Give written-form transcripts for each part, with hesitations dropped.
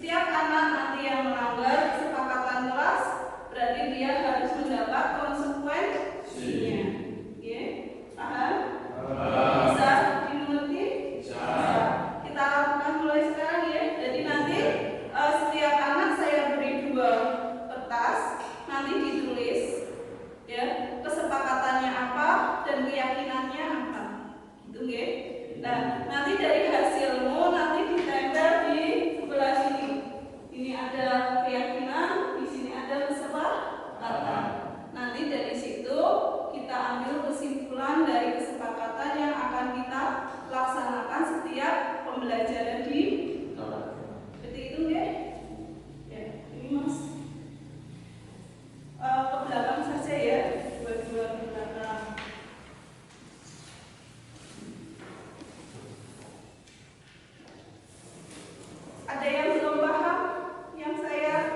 Setiap anak nanti yang melanggar kesepakatan kelas, berarti dia harus mendapat konsekuensinya. Oke, paham? Bisa dimengerti? Bisa. Kita lakukan mulai sekarang ya. Jadi nanti setiap anak saya beri 2 kertas, nanti ditulis ya kesepakatannya apa dan keyakinannya apa, gitu ya. Nah, nanti dari hasilmu nanti ditempel di sebelah sini. Ini ada keyakinan, di sini ada kesepakatan. Nanti dari situ kita ambil kesimpulan dari kesepakatan yang akan kita laksanakan setiap pembelajaran di seperti itu ya. Ya, ini Mas ke belakang saja ya, 2 ke belakang. Ada yang belum paham yang saya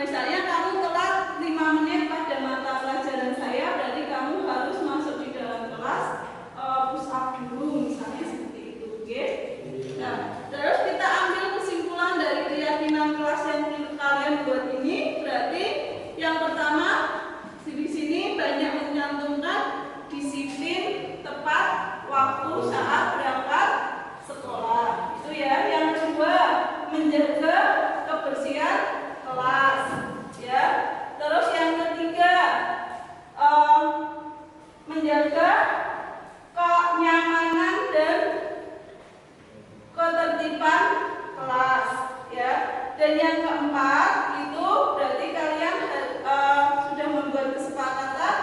misalnya kamu telat 5 menit pada mata pelajaran saya, berarti kamu harus masuk di dalam kelas push up dulu, misalnya seperti itu, oke? Nah, terus kita ambil kesimpulan dari keyakinan kelas yang kalian buat ini. Berarti yang pertama di sini banyak mencantumkan disiplin, tepat waktu saat berangkat sekolah. Itu ya. Yang kedua, menjaga kebersihan kelas, ya. Terus yang ketiga, menjaga kenyamanan dan ketertiban kelas, ya. Dan yang keempat itu berarti kalian sudah membuat kesepakatan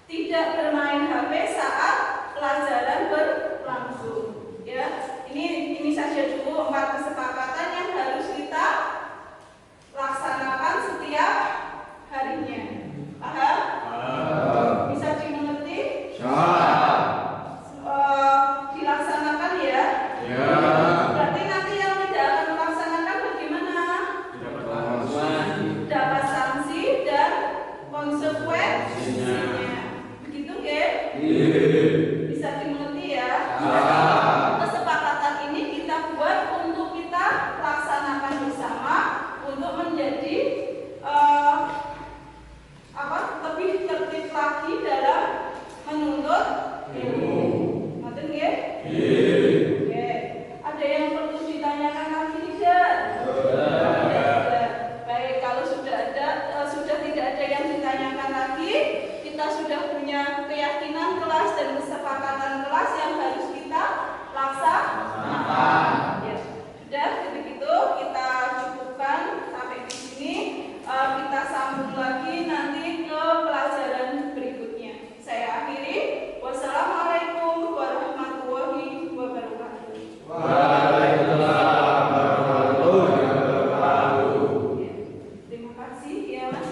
tidak bermain HP saat pelajaran berlangsung, ya. Ini saja dulu 4 kesepakatan yang harus kita laksanakan setiap harinya. Paham? Bisa dimengerti? Dilaksanakan ya? Ya. Berarti nanti yang tidak akan melaksanakan bagaimana? Dapat sanksi dan konsekuensinya. Begitu ya? Bisa dimengerti ya? Kesepakatan ini kita buat untuk kita laksanakan bersama untuk menjadi lebih tertib lagi dalam menuntut ilmu. Ngerti nggih? Oke. Ada yang perlu ditanyakan lagi tidak? Baik, kalau sudah tidak ada yang ditanyakan lagi, kita sudah punya keyakinan kelas dan kesepakatan kelas yang harus kita laksanakan. Ya, sudah. Begitu kita cukupkan sampai di sini. Kita sambung lagi nanti ke pelajaran berikutnya. Saya akhiri. Wassalamualaikum warahmatullahi wabarakatuh. Waalaikumsalam warahmatullahi wabarakatuh. Terima kasih ya Mas.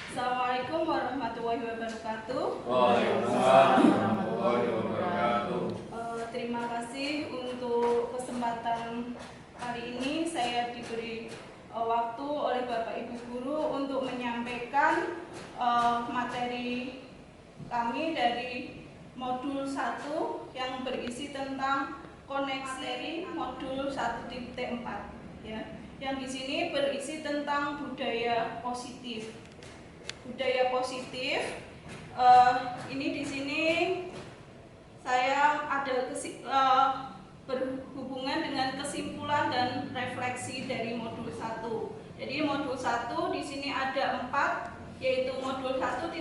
Assalamualaikum warahmatullahi wabarakatuh. Waalaikumsalam warahmatullahi wabarakatuh. Terima kasih untuk kesempatan hari ini saya diberi waktu oleh Bapak Ibu Guru untuk menyampaikan materi kami dari modul 1 yang berisi tentang koneksi modul 1.4 ya. Yang di sini berisi tentang budaya positif. Budaya positif ini di sini saya ada berhubungan dengan kesimpulan dan refleksi dari modul 1. Jadi modul 1 di sini ada 4, yaitu modul 1.1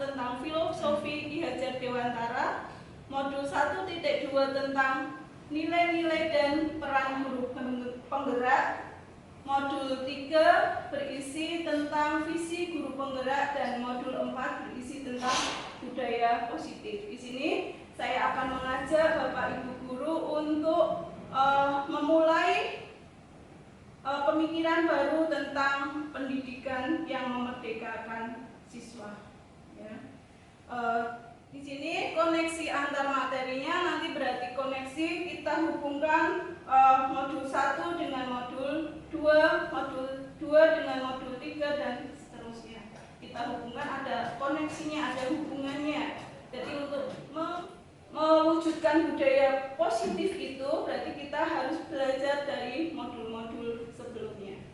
tentang filosofi Ki Hajar Dewantara, modul 1.2 tentang nilai-nilai dan peran guru penggerak, modul 3 berisi tentang visi guru penggerak, dan modul 4 berisi tentang budaya positif. Di sini saya akan mengajak Bapak Ibu Guru untuk memulai pemikiran baru tentang pendidikan yang memerdekakan siswa. Ya. Di sini koneksi antar materinya nanti berarti koneksi kita hubungkan modul 1 dengan modul 2, modul 2 dengan modul 3 dan seterusnya. Kita hubungkan, ada koneksinya, ada hubungannya. Jadi untuk mewujudkan budaya positif itu berarti kita harus belajar dari modul-modul sebelumnya.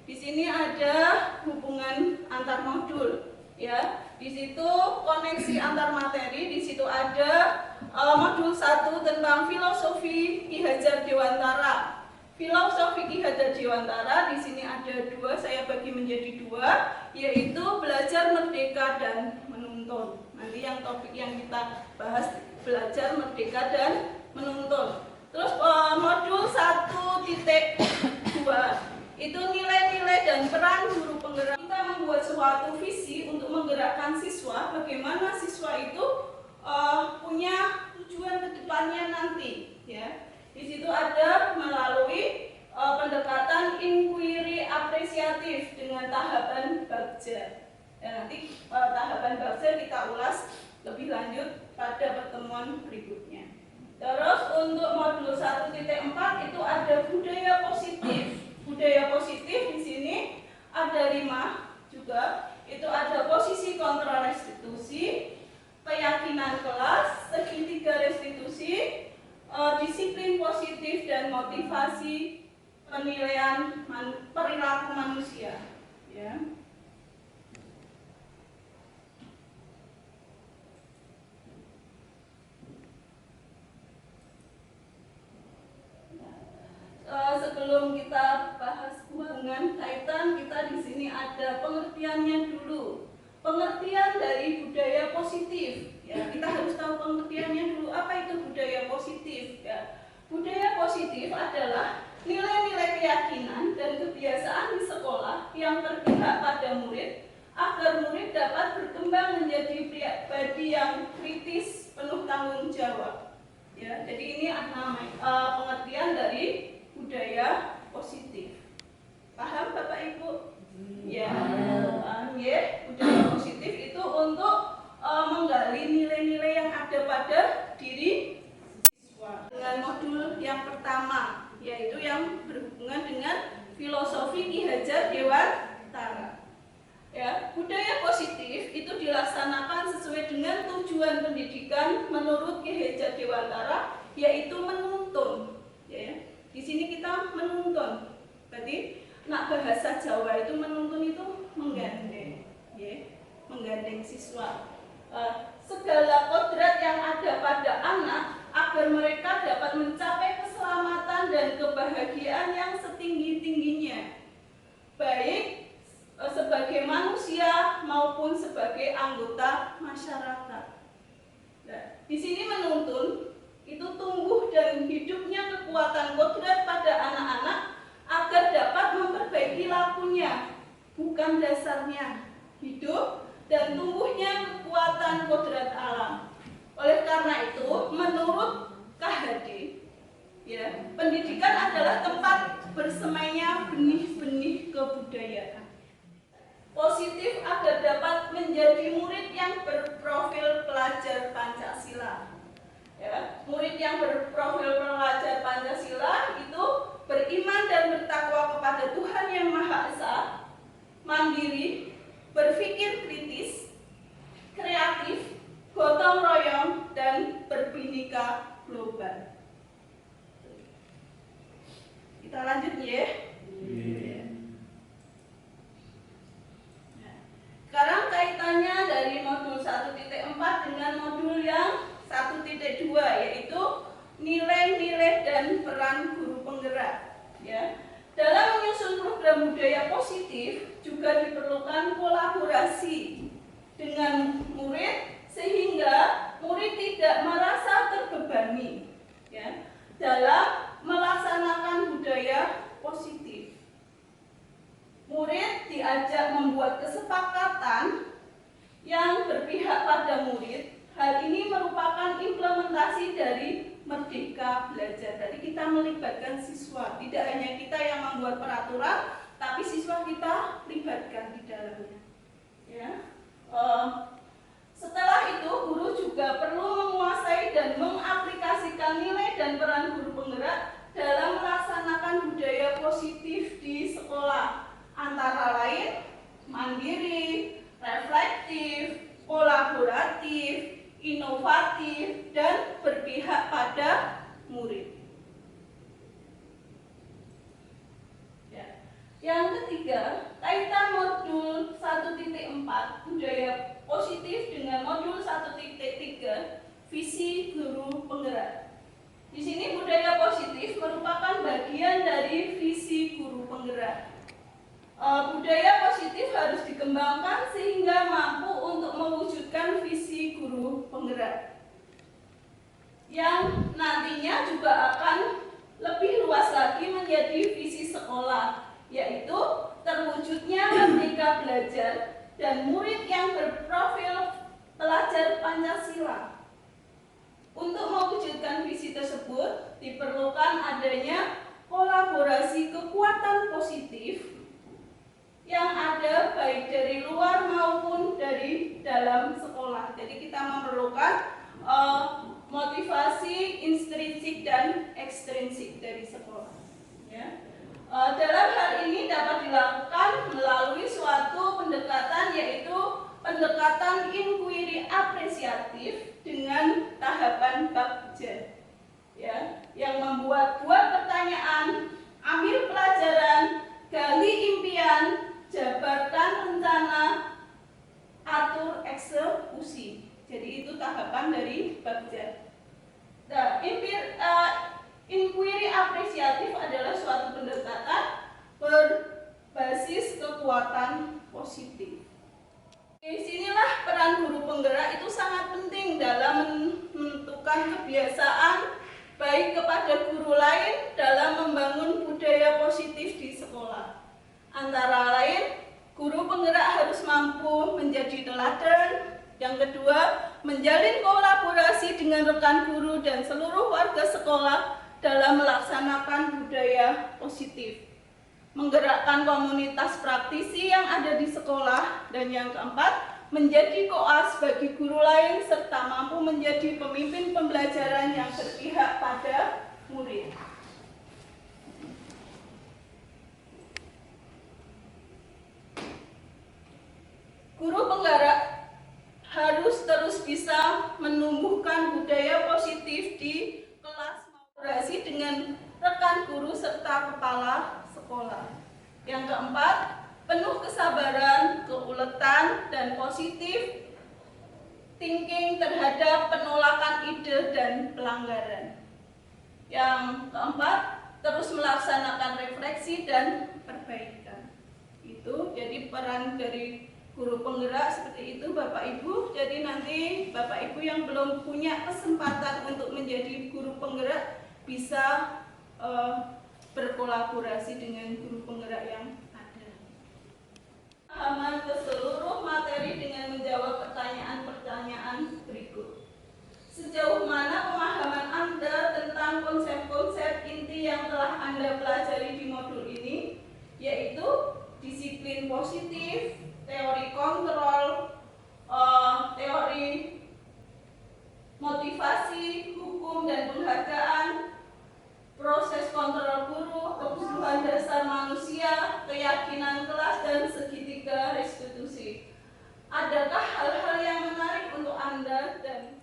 Di sini ada hubungan antar modul, ya. Di situ koneksi antar materi. Di situ ada modul 1 tentang filosofi Ki Hajar Dewantara. Filosofi Ki Hajar Dewantara di sini ada 2, saya bagi menjadi 2, yaitu belajar merdeka dan menuntun. Nanti yang topik yang kita bahas belajar merdeka dan menuntun. Terus modul 1.2 itu nilai-nilai dan peran guru penggerak. Kita membuat suatu visi untuk menggerakkan siswa, bagaimana siswa itu punya tujuan ke depannya nanti, ya. Di situ ada melalui nanti tahapan bangsa kita ulas lebih lanjut pada pertemuan berikutnya. Terus untuk modul 1.4 itu ada budaya positif. Budaya positif di sini ada 5 juga. Itu ada posisi kontrol restitusi, keyakinan kelas, segitiga restitusi, disiplin positif dan motivasi penilaian perilaku manusia. Ya. Sebelum kita bahas hubungan kaitan, kita di sini ada pengertiannya dulu. Pengertian dari budaya positif. Ya, kita harus tahu pengertiannya dulu. Apa itu budaya positif? Ya, budaya positif adalah nilai-nilai keyakinan dan kebiasaan di sekolah yang berpihak pada murid agar murid dapat berkembang menjadi pribadi yang kritis, penuh tanggung jawab. Ya, jadi ini pengertian dari budaya positif. Paham Bapak Ibu? Ya, paham ya. Budaya positif itu untuk menggali nilai-nilai yang ada pada diri siswa. Dengan modul yang pertama, yaitu yang berhubungan dengan filosofi Ki Hajar Dewantara. Ya, budaya positif itu dilaksanakan sesuai dengan tujuan pendidikan menurut Ki Hajar Dewantara, yaitu menuntun. Ya, di sini kita menuntun. Berarti nak bahasa Jawa itu menuntun itu menggandeng, ya, menggandeng siswa. Segala kodrat yang ada pada anak agar mereka dapat mencapai keselamatan dan kebahagiaan yang setinggi-tingginya, baik sebagai manusia maupun sebagai anggota masyarakat. Nah, di sini menuntun itu tumbuh dan hidupnya kekuatan kodrat pada anak-anak agar dapat memperbaiki lakunya, bukan dasarnya, hidup dan tumbuhnya kekuatan kodrat alam. Oleh karena itu, menurut KHD, ya, pendidikan adalah tempat bersemainya benih-benih kebudayaan. Positif agar dapat menjadi murid yang berprofil pelajar Pancasila. Ya, murid yang berprofil pelajar Pancasila itu beriman dan bertakwa kepada Tuhan Yang Maha Esa, mandiri, berpikir kritis, kreatif, gotong royong, dan berbhinneka global. Kita lanjut ya. Sekarang kaitannya dari modul 1.4 dengan modul yang 1.2, yaitu nilai-nilai dan peran guru penggerak. Ya. Dalam menyusun program budaya positif juga diperlukan kolaborasi dengan murid sehingga murid tidak merasa terbebani, ya, dalam melaksanakan budaya positif. Murid diajak membuat kesepakatan yang berpihak pada murid. Hal ini merupakan implementasi dari Merdeka Belajar. Jadi kita melibatkan siswa, tidak hanya kita yang membuat peraturan, tapi siswa kita libatkan di dalamnya. Ya. Setelah itu, guru juga perlu menguasai dan mengaplikasikan nilai dan peran guru penggerak dalam melaksanakan budaya positif di sekolah, antara lain mandiri, reflektif, kolaboratif, inovatif, dan berpihak pada murid. Ya. Yang ketiga, kaitan modul 1.4 budaya positif dengan modul 1.3 visi guru penggerak. Di sini budaya positif merupakan bagian dari visi guru penggerak. Budaya positif harus dikembangkan sehingga mampu untuk mewujudkan visi guru penggerak yang nantinya juga akan lebih luas lagi menjadi visi sekolah, yaitu terwujudnya Merdeka Belajar dan murid yang berprofil pelajar Pancasila. Untuk mewujudkan visi tersebut diperlukan adanya kolaborasi kekuatan positif yang ada baik dari luar maupun dari dalam sekolah. Jadi kita memerlukan motivasi intrinsik dan ekstrinsik dari sekolah. Ya. Dalam hal ini dapat dilakukan melalui suatu pendekatan, yaitu pendekatan inquiry apresiatif dengan tahapan Bagja, ya, yang membuat-buat pertanyaan, ambil pelajaran, gali impian, jabarkan rencana, atur eksekusi. Jadi itu tahapan dari Bagja. Nah, inquiry apresiatif adalah suatu pendekatan berbasis kekuatan positif. Di sinilah peran guru penggerak itu sangat penting dalam menentukan kebiasaan baik kepada guru lain dalam membangun budaya positif di sekolah. Antara lain, guru penggerak harus mampu menjadi teladan. Yang kedua, menjalin kolaborasi dengan rekan guru dan seluruh warga sekolah dalam melaksanakan budaya positif. Menggerakkan komunitas praktisi yang ada di sekolah. Dan yang keempat, menjadi koas bagi guru lain serta mampu menjadi pemimpin pembelajaran yang berpihak pada murid. Guru penggerak harus terus bisa menumbuhkan budaya positif di kelas, kolaborasi dengan rekan guru serta kepala sekolah. Yang keempat, penuh kesabaran, keuletan, dan positif thinking terhadap penolakan ide dan pelanggaran. Yang keempat, terus melaksanakan refleksi dan perbaikan. Itu jadi peran dari guru penggerak seperti itu Bapak Ibu. Jadi nanti Bapak Ibu yang belum punya kesempatan untuk menjadi guru penggerak bisa berkolaborasi dengan guru penggerak yang ada. Pemahaman ke seluruh materi dengan menjawab pertanyaan-pertanyaan berikut. Sejauh mana pemahaman Anda tentang konsep-konsep inti yang telah Anda pelajari di modul ini, yaitu disiplin positif, teori kontrol, teori motivasi, hukum dan penghargaan, proses kontrol guru, kebutuhan dasar manusia, keyakinan kelas, dan segitiga restitusi. Adakah hal-hal yang menarik untuk Anda? Dan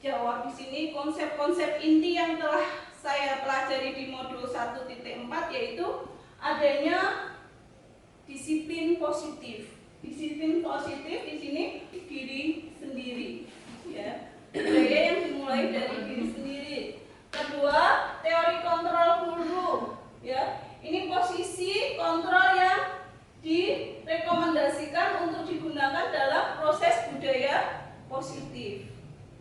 jawab di sini konsep-konsep inti yang telah saya pelajari di modul 1.4, yaitu adanya disiplin positif. Disiplin positif di sini diri sendiri, ya. Budaya yang dimulai dari diri sendiri. Kedua, teori kontrol guru, ya. Ini posisi kontrol yang direkomendasikan untuk digunakan dalam proses budaya positif.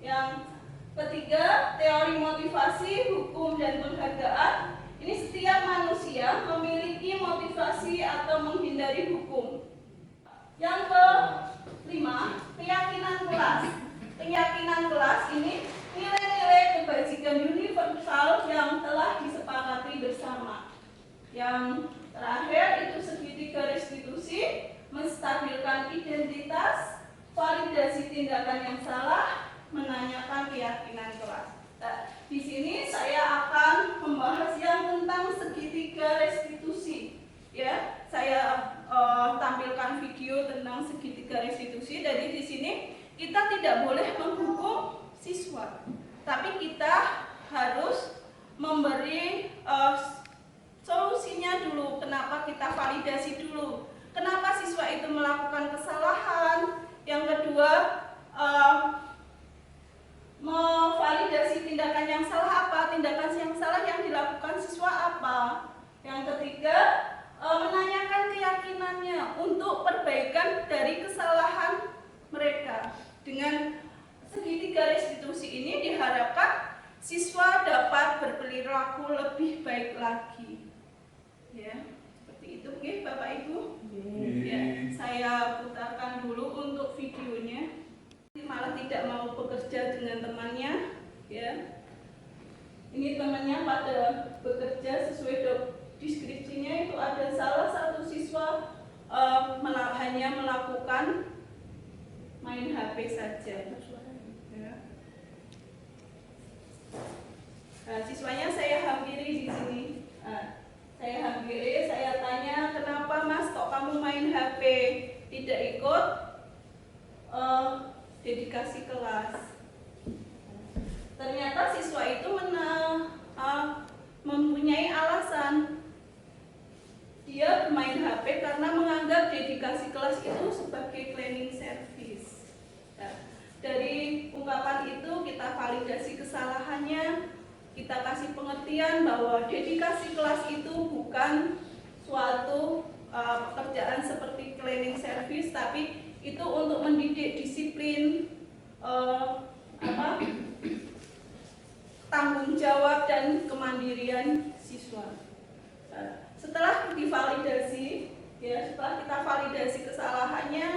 Yang ketiga, teori motivasi, hukum dan penghargaan. Ini setiap manusia memiliki motivasi atau menghindari hukum. Yang kelima, keyakinan kelas. Keyakinan kelas ini nilai-nilai kebajikan universal yang telah disepakati bersama. Yang terakhir itu segitiga restitusi, menstabilkan identitas, validasi tindakan yang salah, menanyakan keyakinan kelas. Nah, di sini saya akan membahas yang tentang segitiga restitusi. Ya, saya tampilkan video tentang segitiga restitusi. Jadi di sini kita tidak boleh menghukum siswa, tapi kita harus memberi solusinya dulu. Kenapa kita validasi dulu? Kenapa siswa itu melakukan kesalahan? Yang kedua, memvalidasi tindakan yang salah apa? Tindakan yang salah yang dilakukan siswa apa? Yang ketiga, menanyakan keyakinannya untuk perbaikan dari kesalahan mereka. Dengan segitiga restitusi ini diharapkan siswa dapat berperilaku lebih baik lagi. Ya, seperti itu, oke, Bapak Ibu. Ya, saya putarkan dulu untuk videonya. Malah tidak mau bekerja dengan temannya, ya. Ini temannya pada bekerja sesuai deskripsinya. Itu ada salah satu siswa dedikasi kelas. Ternyata siswa itu mempunyai alasan. Dia bermain HP karena menganggap dedikasi kelas itu sebagai cleaning service. Nah, dari ungkapan itu kita validasi kesalahannya, kita kasih pengertian bahwa dedikasi kelas itu bukan suatu pekerjaan seperti cleaning service, tapi itu untuk mendidik disiplin, tanggung jawab dan kemandirian siswa. Setelah divalidasi, setelah kita validasi kesalahannya,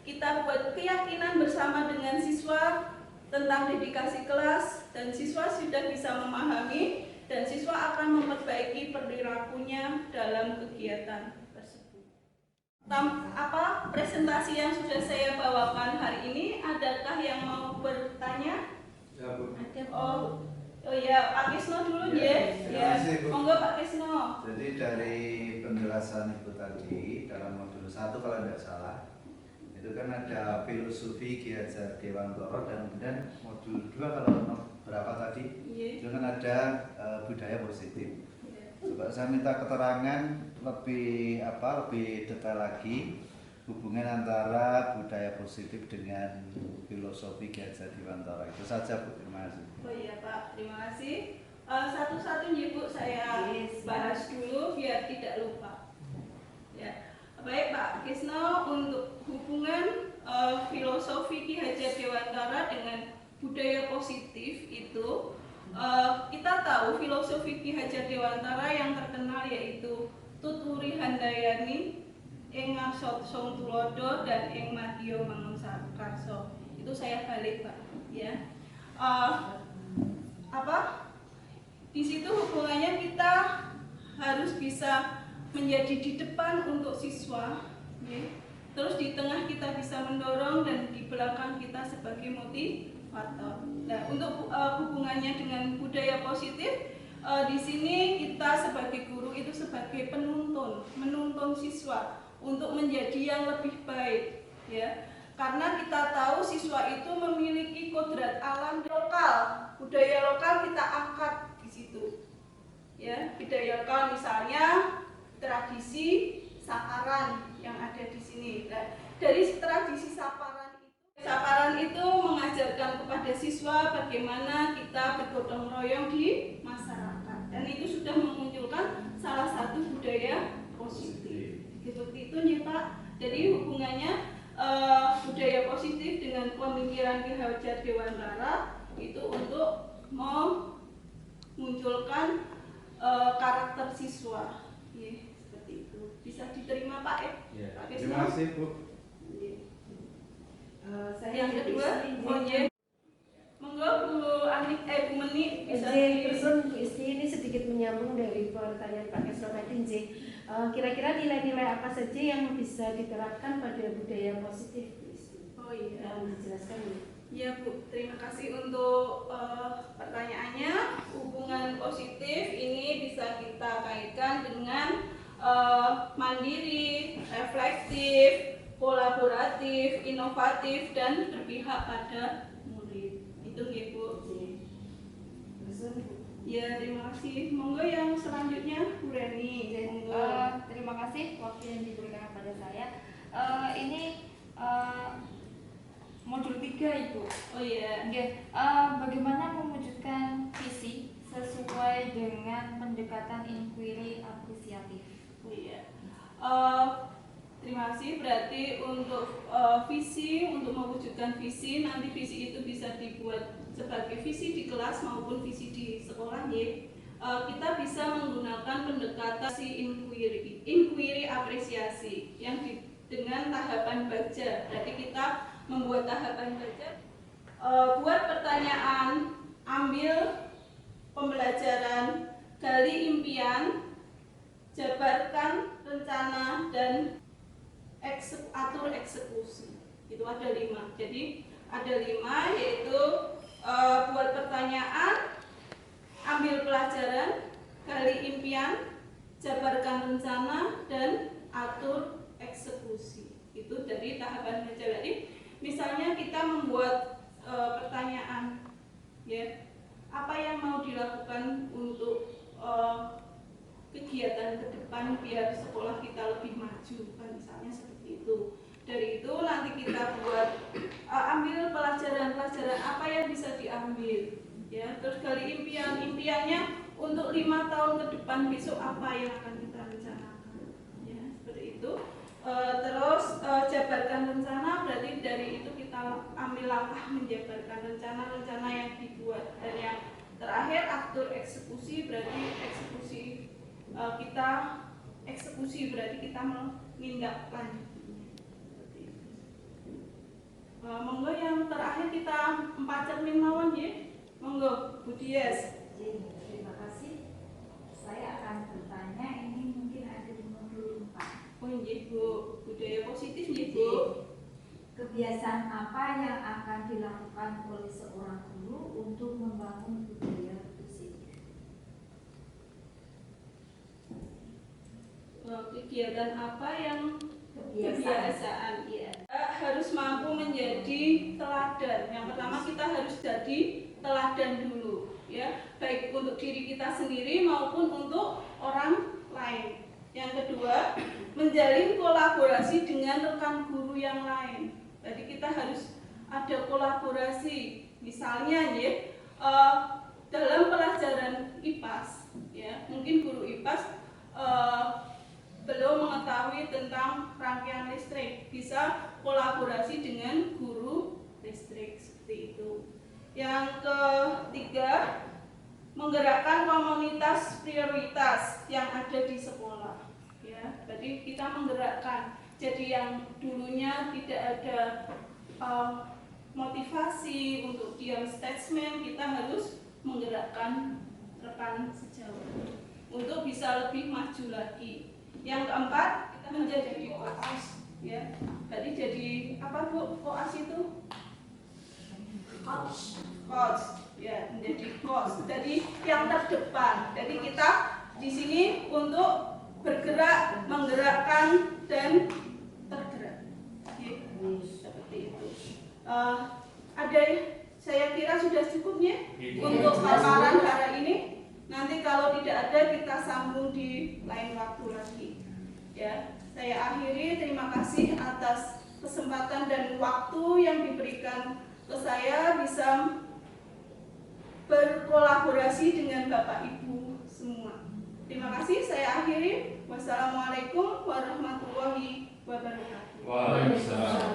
kita buat keyakinan bersama dengan siswa tentang dedikasi kelas, dan siswa sudah bisa memahami dan siswa akan memperbaiki perilakunya dalam kegiatan tersebut. Presentasi yang sudah saya bawakan hari ini, adakah yang mau bertanya? Ya, Bu. Oh ya, Pak Kisno dulu ya. Monggo Pak Kisno. Jadi dari penjelasan Ibu tadi dalam modul 1 kalau tidak salah, itu kan ada filosofi Ki Hajar Dewantara, dan kemudian modul 2 kalau berapa tadi? Itu kan ada budaya positif. Coba saya minta keterangan lebih detail lagi hubungan antara budaya positif dengan filosofi Ki Hajar Dewantara. Itu saja, Bu. Terima kasih. Oh iya Pak, terima kasih. Satu-satu nih Bu, saya bahas dulu biar tidak lupa. Ya, baik Pak Kisno, untuk hubungan filosofi Ki Hajar Dewantara dengan budaya positif itu, kita tahu filosofi Ki Hajar Dewantara yang terkenal yaitu Tuturi Handayani, Ing Ngasot Song Tulodo, dan Ing Madya Mangunkarso. Itu saya balik Pak, ya. Di situ hubungannya kita harus bisa menjadi di depan untuk siswa, ya. Terus di tengah kita bisa mendorong, dan di belakang kita sebagai motivator. Nah, untuk hubungannya dengan budaya positif, di sini kita sebagai guru itu sebagai menuntun siswa untuk menjadi yang lebih baik, ya. Karena kita tahu siswa itu memiliki kodrat alam lokal, budaya lokal kita angkat di situ, ya. Budaya lokal misalnya tradisi saparan yang ada di sini. Nah, dari tradisi saparan itu mengajarkan kepada siswa bagaimana kita bergotong royong di masyarakat, dan itu sudah memunculkan salah satu budaya positif. Seperti itu ya Pak. Jadi hubungannya budaya positif dengan pemikiran Ki Hajar Dewantara itu untuk memunculkan karakter siswa, ya, seperti itu. Bisa diterima Pak Ya. Pak Terima kasih Bu. Yang kedua, monggo Bu Meni bisa Bu Isti, ini sedikit menyambung dari pertanyaan Pak Kesno tadi. Kira-kira nilai-nilai apa saja yang bisa diterapkan pada budaya positif, Bu Isti? Oh iya, dijelaskan ya. Ya Bu, terima kasih untuk pertanyaannya. Hubungan positif ini bisa kita kaitkan dengan mandiri, reflektif, kolaboratif, inovatif, dan berpihak pada murid. Itu ya Bu. Ya, terima kasih. Monggo yang selanjutnya Bu Reni. Terima kasih waktu yang diberikan kepada saya. Ini modul 3 Ibu. Oh iya. Bagaimana mewujudkan visi sesuai dengan pendekatan inquiry apresiatif? Oh iya. Terima kasih. Berarti untuk visi, untuk mewujudkan visi, nanti visi itu bisa dibuat sebagai visi di kelas maupun visi di sekolah, ya. Kita bisa menggunakan pendekatan inquiry apresiasi yang dengan tahapan baca. Jadi kita membuat tahapan baca, buat pertanyaan, ambil pembelajaran, gali impian, jabarkan rencana, dan atur eksekusi. Itu ada 5. Jadi ada 5, yaitu buat pertanyaan, ambil pelajaran, gali impian, jabarkan rencana, dan atur eksekusi. Itu dari tahapan baca. Jadi misalnya kita membuat pertanyaan, ya, apa yang mau dilakukan untuk kegiatan ke depan biar sekolah kita lebih maju, kan misalnya seperti itu. Dari itu nanti kita buat ambil pelajaran-pelajaran apa yang bisa diambil, ya. Terus dari impiannya untuk 5 tahun ke depan besok apa yang akan kita rencanakan, ya, seperti itu. Terus jabarkan rencana, berarti dari itu kita ambil langkah menjabarkan rencana-rencana yang dibuat. Dan yang terakhir atur eksekusi, berarti eksekusi berarti kita menindaklanjutinya. Seperti itu. Monggo yang terakhir kita 4 cermin mawon ya. Monggo Bu Dias. Terima kasih. Saya akan bertanya, ini mungkin ada di modul 4. Oh nggih Bu, budaya positif nggih Bu. Kebiasaan apa yang akan dilakukan oleh seorang guru untuk membangun budaya positif? Kegiatan apa yang Kebiasaan. ya. Harus mampu menjadi teladan. Yang pertama kita harus jadi teladan dulu, ya, baik untuk diri kita sendiri maupun untuk orang lain. Yang kedua, menjalin kolaborasi dengan rekan guru yang lain. Jadi kita harus ada kolaborasi. Misalnya ya, dalam pelajaran IPAS, ya, mungkin guru IPAS belum mengetahui tentang rangkaian listrik, bisa kolaborasi dengan guru listrik, seperti itu. Yang ketiga, menggerakkan komunitas prioritas yang ada di sekolah, ya. Jadi kita menggerakkan, jadi yang dulunya tidak ada motivasi untuk diam statement, kita harus menggerakkan rekan sejawat untuk bisa lebih maju lagi. Yang keempat, kita menjadi koas, ya. Jadi jadi apa Bu koas itu? Coach, ya, menjadi coach. Jadi yang terdepan. Jadi kita di sini untuk bergerak, menggerakkan dan tergerak. Ya, seperti itu. Ada, saya kira sudah cukupnya untuk paparan hari ini. Nanti kalau tidak ada kita sambung di lain waktu lagi. Ya, saya akhiri. Terima kasih atas kesempatan dan waktu yang diberikan ke saya bisa berkolaborasi dengan Bapak Ibu semua. Terima kasih. Saya akhiri. Wassalamualaikum warahmatullahi wabarakatuh. Waalaikumsalam.